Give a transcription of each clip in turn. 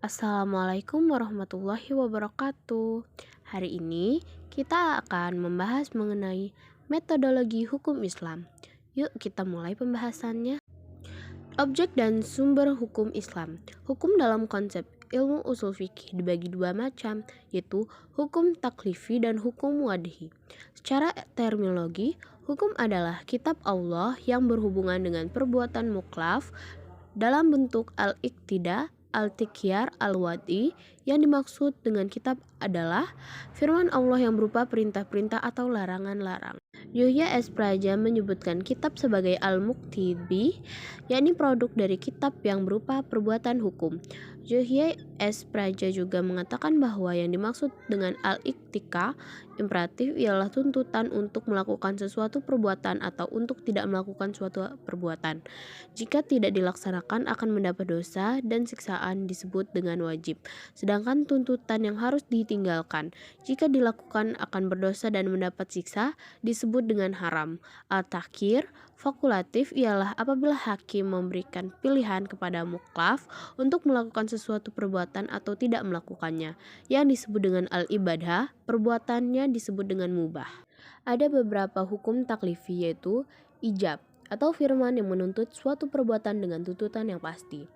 Assalamualaikum warahmatullahi wabarakatuh. Hari ini kita akan membahas mengenai metodologi hukum Islam. Yuk kita mulai pembahasannya. Objek dan sumber hukum Islam. Hukum dalam konsep ilmu usul fikih dibagi dua macam, yaitu hukum taklifi dan hukum wadhi. Secara terminologi, hukum adalah kitab Allah yang berhubungan dengan perbuatan muklaf dalam bentuk al-iqtida, al-tikyar, al-wadi. Yang dimaksud dengan kitab adalah firman Allah yang berupa perintah-perintah atau larangan-larangan. Yuhya S. Praja menyebutkan kitab sebagai al-muktibi, yakni produk dari kitab yang berupa perbuatan hukum. Yuhya S. Praja juga mengatakan bahwa yang dimaksud dengan al-iktika, imperatif, ialah tuntutan untuk melakukan sesuatu perbuatan atau untuk tidak melakukan suatu perbuatan. Jika tidak dilaksanakan akan mendapat dosa dan siksaan disebut dengan wajib. Sedangkan tuntutan yang harus ditinggalkan, jika dilakukan akan berdosa dan mendapat siksa, disebut dengan haram. Al-takhir, fakultatif, ialah apabila hakim memberikan pilihan kepada muklaf untuk melakukan sesuatu perbuatan atau tidak melakukannya. Yang disebut dengan al-ibadah, perbuatannya disebut dengan mubah. Ada beberapa hukum taklifi, yaitu ijab atau firman yang menuntut suatu perbuatan dengan tuntutan yang pasti.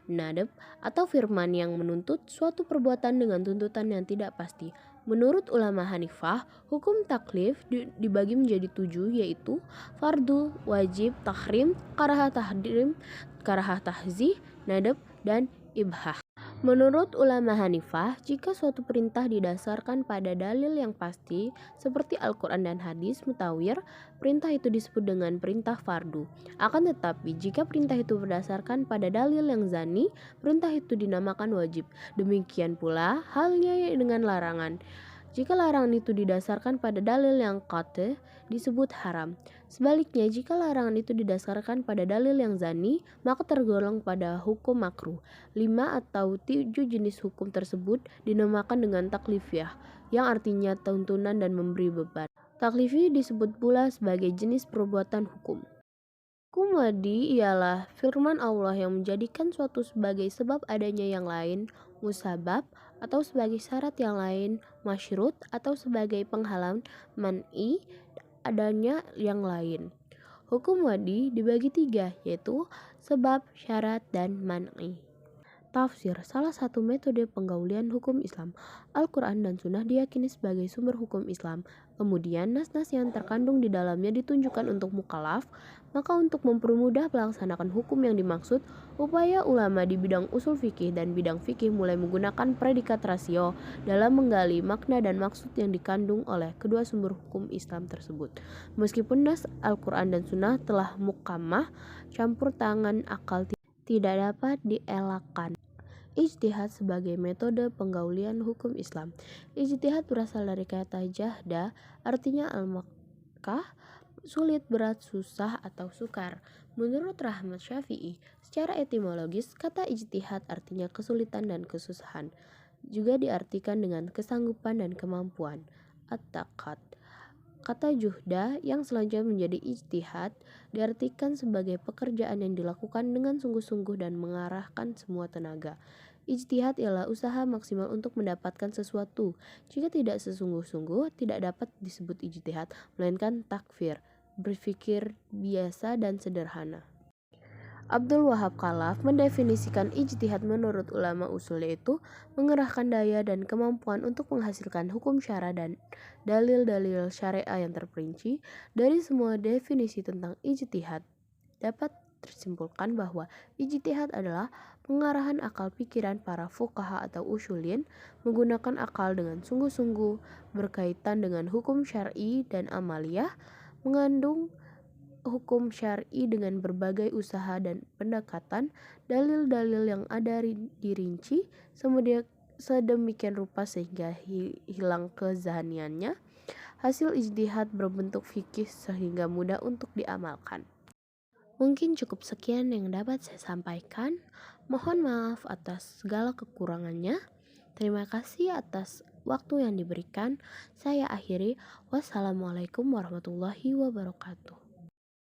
Nadab atau firman yang menuntut suatu perbuatan dengan tuntutan yang tidak pasti. Menurut ulama Hanifah, hukum taklif dibagi menjadi 7, yaitu fardu, wajib, tahrim, karahah tahzih, nadab, dan ibhah. Menurut ulama Hanifah, jika suatu perintah didasarkan pada dalil yang pasti seperti Al-Quran dan hadis mutawir, perintah itu disebut dengan perintah fardu. Akan tetapi, jika perintah itu berdasarkan pada dalil yang zani, perintah itu dinamakan wajib. Demikian pula halnya dengan larangan. Jika larangan itu didasarkan pada dalil yang qat'i, disebut haram. Sebaliknya, jika larangan itu didasarkan pada dalil yang zani, maka tergolong pada hukum makruh. 5 atau 7 jenis hukum tersebut dinamakan dengan taklifiyah, yang artinya tuntunan dan memberi beban. Taklifi disebut pula sebagai jenis perbuatan hukum. Hukum wadi ialah firman Allah yang menjadikan suatu sebagai sebab adanya yang lain, musabab, atau sebagai syarat yang lain, masyrut, atau sebagai penghalang, man'i, adanya yang lain. Hukum wadi dibagi 3, yaitu sebab, syarat, dan man'i. Tafsir, salah satu metode penggaulian hukum Islam. Al-Quran dan Sunnah diyakini sebagai sumber hukum Islam. Kemudian nas-nas yang terkandung di dalamnya ditunjukkan untuk mukallaf. Maka untuk mempermudah melaksanakan hukum yang dimaksud, upaya ulama di bidang usul fikih dan bidang fikih mulai menggunakan predikat rasio dalam menggali makna dan maksud yang dikandung oleh kedua sumber hukum Islam tersebut. Meskipun nas Al-Quran dan Sunnah telah mukamah, campur tangan akal tidak dapat dielakkan. Ijtihad sebagai metode penggaulian hukum Islam. Ijtihad berasal dari kata jahda, artinya al-makkah, sulit, berat, susah, atau sukar. Menurut Rahmat Syafi'i, secara etimologis, kata ijtihad artinya kesulitan dan kesusahan. Juga diartikan dengan kesanggupan dan kemampuan. At-taqat. Kata juhda yang selanjutnya menjadi ijtihad diartikan sebagai pekerjaan yang dilakukan dengan sungguh-sungguh dan mengarahkan semua tenaga. Ijtihad ialah usaha maksimal untuk mendapatkan sesuatu. Jika tidak sesungguh-sungguh, tidak dapat disebut ijtihad, melainkan takfir, berpikir biasa dan sederhana. Abdul Wahab Khalaf mendefinisikan ijtihad menurut ulama usul, yaitu mengerahkan daya dan kemampuan untuk menghasilkan hukum syara dan dalil-dalil syariah yang terperinci. Dari semua definisi tentang ijtihad dapat tersimpulkan bahwa ijtihad adalah pengarahan akal pikiran para fuqaha atau usulin menggunakan akal dengan sungguh-sungguh, berkaitan dengan hukum syar'i dan amaliyah, mengandung hukum syar'i dengan berbagai usaha dan pendekatan, dalil-dalil yang ada dirinci sedemikian rupa sehingga hilang kezahaniannya. Hasil ijtihad berbentuk fikih sehingga mudah untuk diamalkan. Mungkin cukup sekian yang dapat saya sampaikan. Mohon maaf atas segala kekurangannya. Terima kasih atas waktu yang diberikan. Saya akhiri. Wassalamualaikum warahmatullahi wabarakatuh.